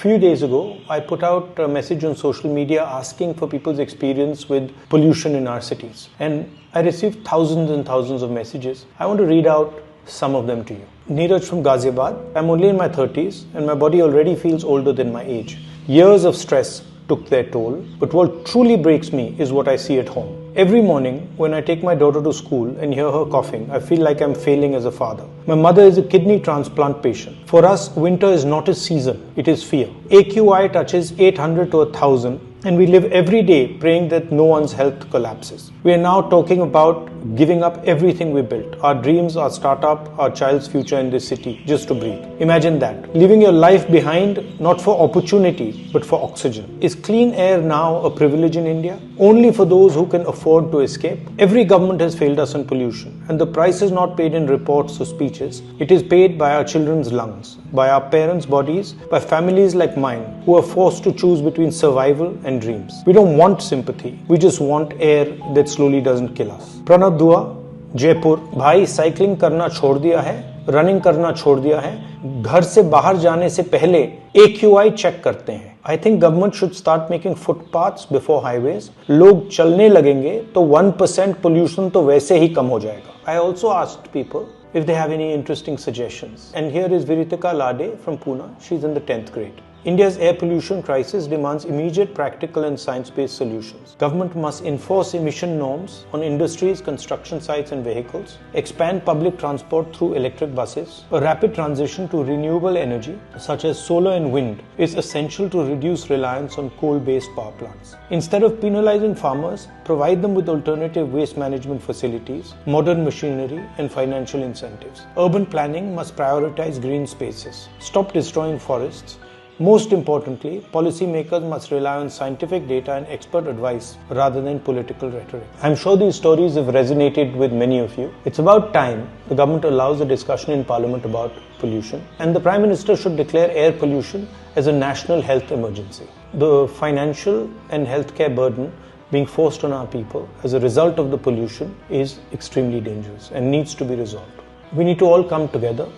few days ago, I put out a message on social media asking for people's experience with pollution in our cities. And I received thousands and thousands of messages. I want to read out some of them to you. Neeraj from Ghaziabad. I'm only in my 30s and my body already feels older than my age. Years of stress took their toll, but what truly breaks me is what I see at home. Every morning, when I take my daughter to school and hear her coughing, I feel like I'm failing as a father. My mother is a kidney transplant patient. For us, winter is not a season, it is fear. AQI touches 800 to 1000, and we live every day praying that no one's health collapses. We are now talking about giving up everything we built, our dreams, our startup, our child's future in this city, just to breathe. Imagine that, leaving your life behind, not for opportunity, but for oxygen. Is clean air now a privilege in India? Only for those who can afford to escape? Every government has failed us on pollution, and the price is not paid in reports or speeches. It is paid by our children's lungs, by our parents' bodies, by families like mine, who are forced to choose between survival and dreams. We don't want sympathy, we just want air that slowly doesn't kill us. Pranav Dua, Jaipur. भाई cycling करना छोड़ दिया है, running करना छोड़ दिया है, घर से बाहर जाने से पहले AQI चेक करते हैं. I think government should start making footpaths before highways. लोग चलने लगेंगे तो 1% pollution तो वैसे ही कम हो जाएगा. I also asked people if they have any interesting suggestions. And here is Viritika Lade from Pune. She's in the 10th grade. India's air pollution crisis demands immediate practical and science-based solutions. Government must enforce emission norms on industries, construction sites and vehicles, expand public transport through electric buses. A rapid transition to renewable energy, such as solar and wind, is essential to reduce reliance on coal-based power plants. Instead of penalizing farmers, provide them with alternative waste management facilities, modern machinery and financial incentives. Urban planning must prioritize green spaces. Stop destroying forests. Most importantly, policymakers must rely on scientific data and expert advice rather than political rhetoric. I'm sure these stories have resonated with many of you. It's about time the government allows a discussion in Parliament about pollution, and the Prime Minister should declare air pollution as a national health emergency. The financial and healthcare burden being forced on our people as a result of the pollution is extremely dangerous and needs to be resolved. We need to all come together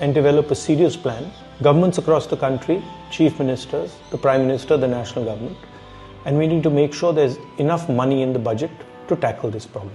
and develop a serious plan. Governments across the country, chief ministers, the Prime Minister, the national government, and we need to make sure there's enough money in the budget to tackle this problem.